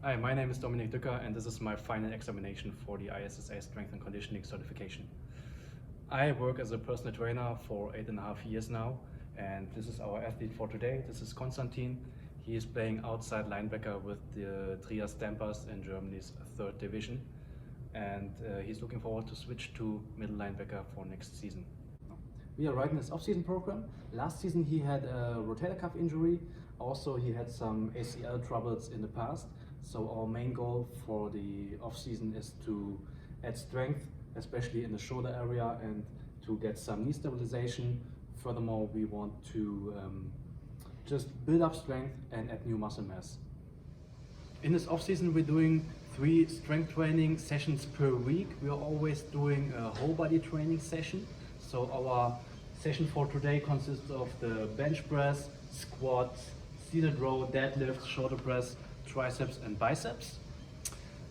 Hi, my name is Dominik Dücker and this is my final examination for the ISSA Strength and Conditioning Certification. I work as a personal trainer for 8.5 years now, and this is our athlete for today. This is Konstantin. He is playing outside linebacker with the Trias Dampers in Germany's 3rd division, and he's looking forward to switch to middle linebacker for next season. We are right in his off-season program. Last season he had a rotator cuff injury. Also he had some ACL troubles in the past. So our main goal for the off-season is to add strength, especially in the shoulder area, and to get some knee stabilization. Furthermore, we want to just build up strength and add new muscle mass. In this off-season we're doing 3 strength training sessions per week. We are always doing a whole body training session. So our session for today consists of the bench press, squats, seated row, deadlifts, shoulder press, triceps and biceps.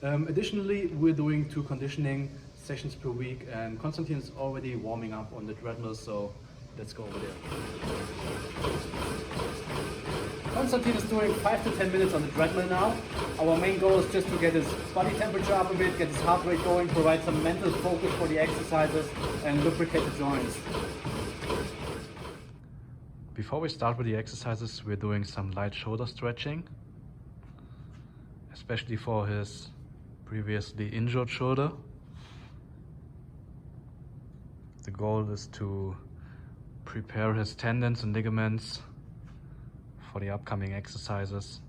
Additionally, we're doing 2 conditioning sessions per week, and Konstantin is already warming up on the treadmill, so let's go over there. Konstantin is doing 5 to 10 minutes on the treadmill now. Our main goal is just to get his body temperature up a bit, get his heart rate going, provide some mental focus for the exercises and lubricate the joints. Before we start with the exercises, we're doing some light shoulder stretching, especially for his previously injured shoulder. The goal is to prepare his tendons and ligaments for the upcoming exercises.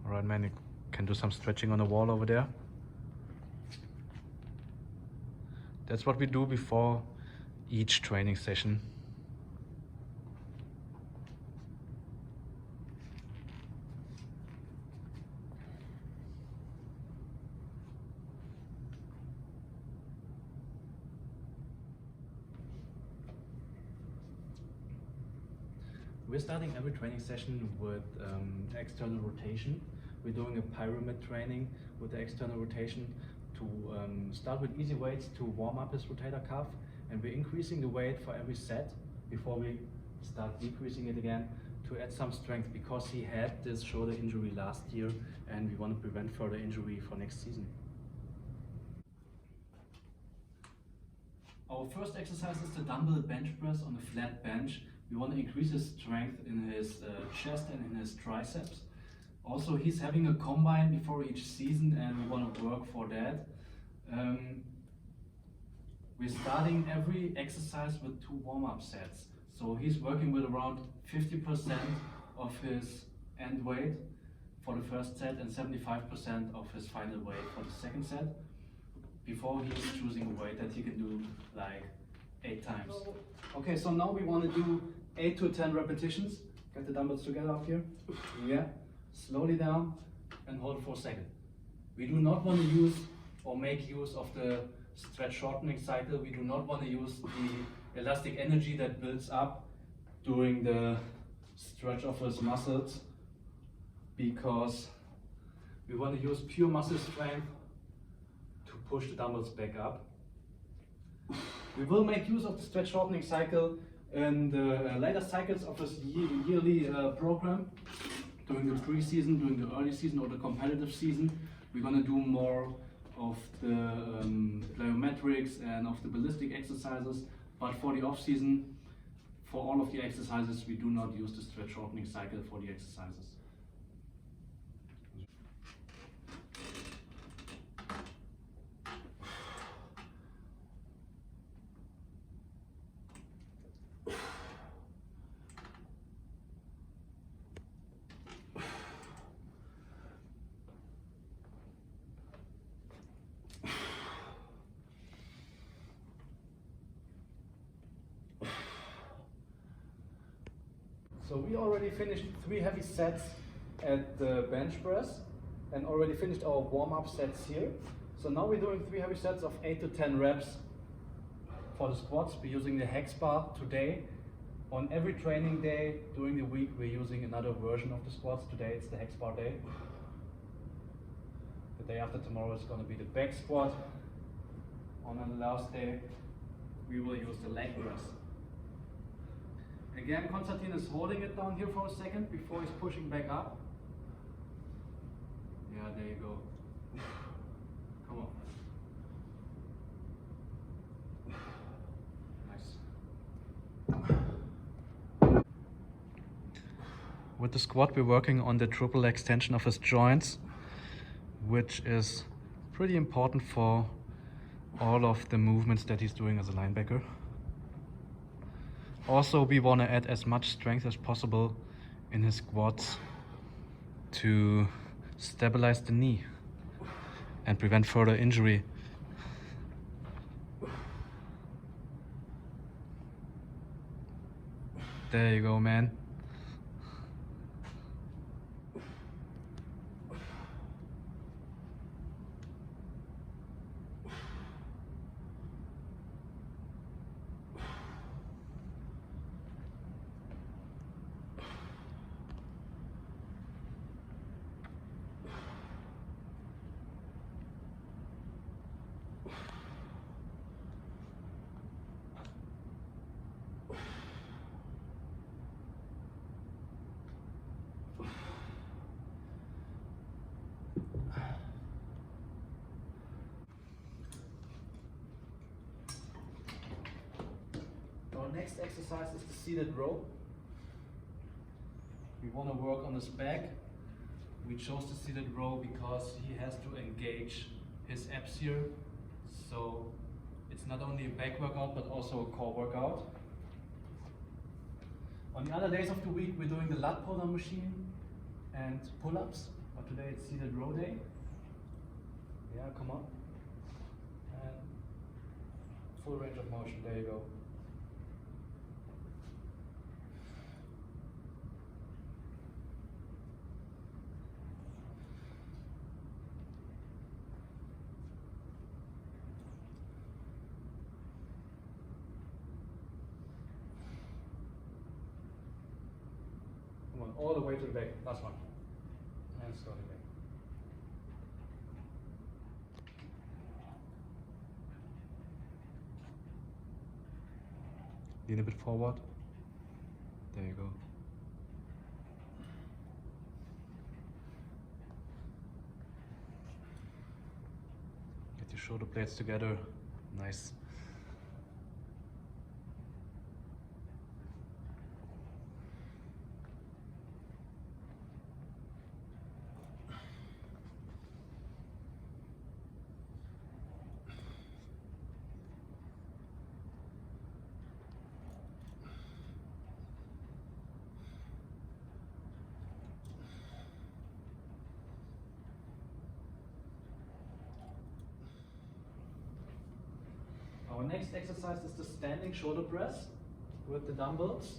Alright man, you can do some stretching on the wall over there. That's what we do before each training session. We're starting every training session with external rotation. We're doing a pyramid training with the external rotation to start with easy weights to warm up his rotator cuff, and we're increasing the weight for every set before we start decreasing it again to add some strength, because he had this shoulder injury last year and we want to prevent further injury for next season. Our first exercise is the dumbbell bench press on a flat bench. We want to increase his strength in his chest and in his triceps. Also, he's having a combine before each season and we want to work for that. We're starting every exercise with 2 warm-up sets. So he's working with around 50% of his end weight for the first set and 75% of his final weight for the second set, before he's choosing a weight that he can do like 8 times. Okay, so now we want to do 8 to 10 repetitions. Get the dumbbells together up here. Yeah, slowly down and hold for a second. We do not want to use or make use of the stretch shortening cycle. We do not want to use the elastic energy that builds up during the stretch of his muscles, because we want to use pure muscle strength to push the dumbbells back up. We will make use of the stretch shortening cycle in the later cycles of this yearly program, during the pre-season, during the early season or the competitive season. We're going to do more of the plyometrics and of the ballistic exercises, but for the off-season, for all of the exercises, we do not use the stretch shortening cycle for the exercises. So we already finished 3 heavy sets at the bench press and already finished our warm-up sets here. So now we're doing 3 heavy sets of 8 to 10 reps for the squats. We're using the hex bar today. On every training day during the week, we're using another version of the squats. Today it's the hex bar day. The day after tomorrow is going to be the back squat. On the last day, we will use the leg press. Again, Konstantin is holding it down here for a second before he's pushing back up. Yeah, there you go. Come on. Nice. With the squat, we're working on the triple extension of his joints, which is pretty important for all of the movements that he's doing as a linebacker. Also, we want to add as much strength as possible in his squats to stabilize the knee and prevent further injury. There you go, man. Our next exercise is the seated row. We want to work on his back. We chose the seated row because he has to engage his abs here. So it's not only a back workout, but also a core workout. On the other days of the week, we're doing the lat pull-down machine and pull-ups, but today it's seated row day. Yeah, come on. And full range of motion, there you go. Come on, all the way to the back. Last one. And start again. Lean a bit forward. There you go. Get your shoulder blades together. Nice. Our next exercise is the standing shoulder press with the dumbbells.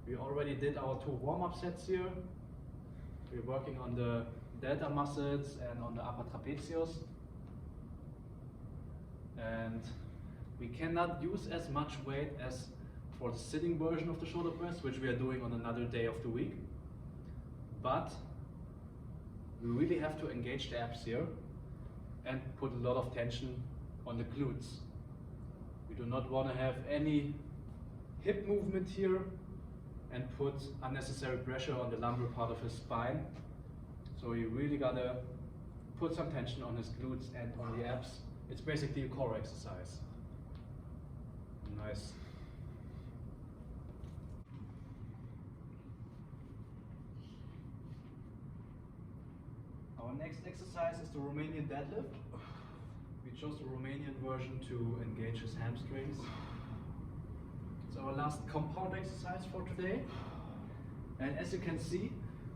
We already did our 2 warm-up sets here. We're working on the delta muscles and on the upper trapezius. And we cannot use as much weight as for the sitting version of the shoulder press, which we are doing on another day of the week. But we really have to engage the abs here and put a lot of tension on the glutes. We do not want to have any hip movement here and put unnecessary pressure on the lumbar part of his spine. So you really gotta put some tension on his glutes and on the abs. It's basically a core exercise. Nice. Our next exercise is the Romanian deadlift. We chose the Romanian version to engage his hamstrings. It's our last compound exercise for today. And as you can see,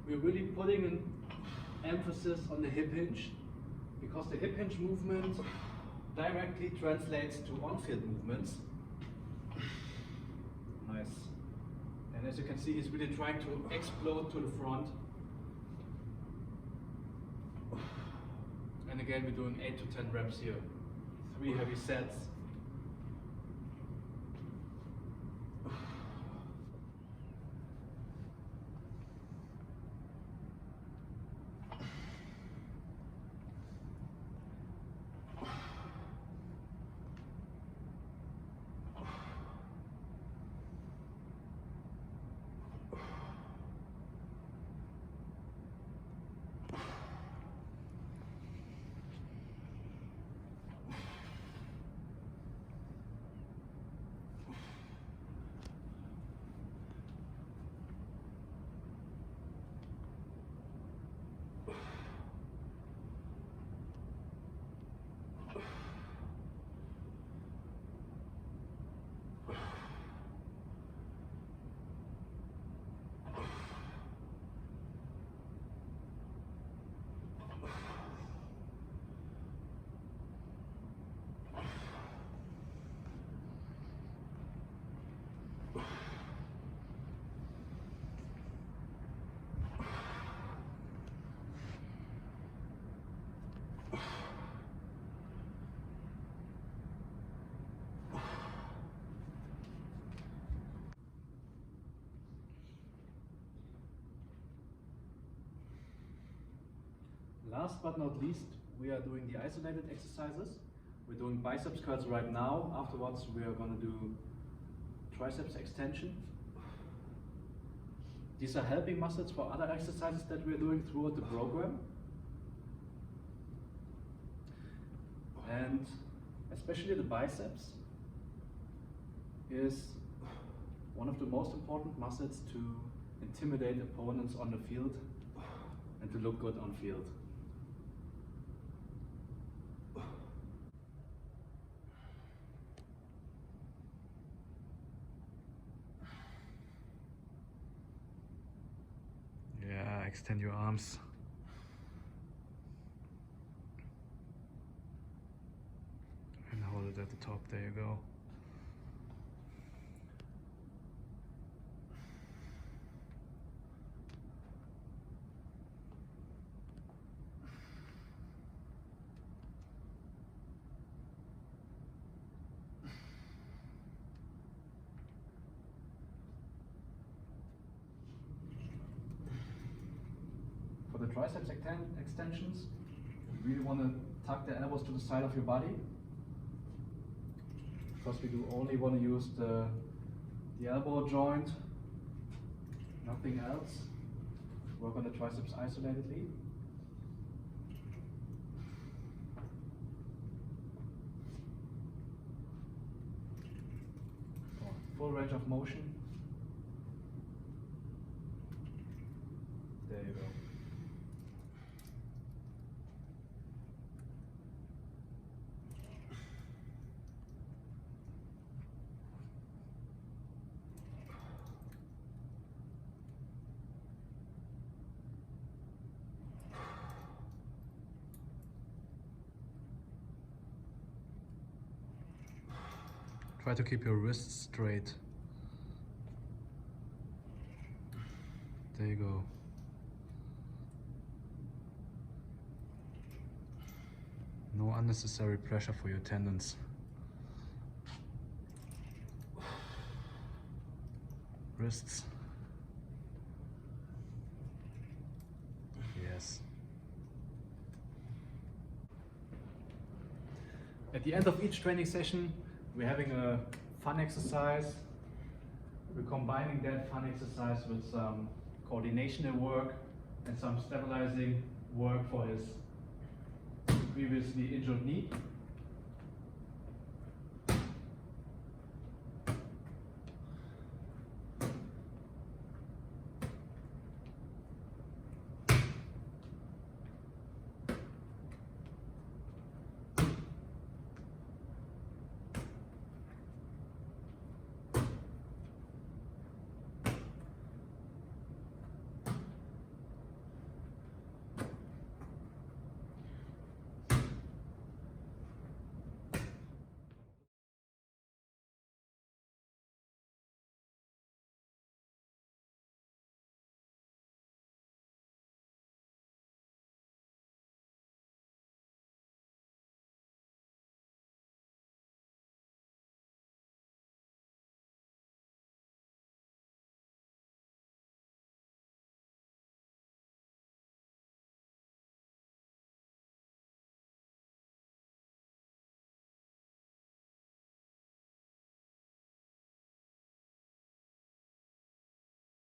we're really putting an emphasis on the hip hinge, because the hip hinge movement directly translates to on-field movements. Nice. And as you can see, he's really trying to explode to the front. And again, we're doing 8 to 10 reps here. 3 heavy sets. last but not least, we are doing the isolated exercises. We're doing biceps curls right now. Afterwards, we are going to do triceps extension. These are helping muscles for other exercises that we're doing throughout the program. And especially the biceps is one of the most important muscles to intimidate opponents on the field and to look good on field. Yeah, extend your arms. And hold it at the top, there you go. For the triceps extensions, you really want to tuck the elbows to the side of your body, because we do only want to use the elbow joint, nothing else. Work on the triceps isolatedly. Full range of motion. There you go. Try to keep your wrists straight. There you go. No unnecessary pressure for your tendons. Wrists. Yes. At the end of each training session, we're having a fun exercise. We're combining that fun exercise with some coordinational work and some stabilizing work for his previously injured knee.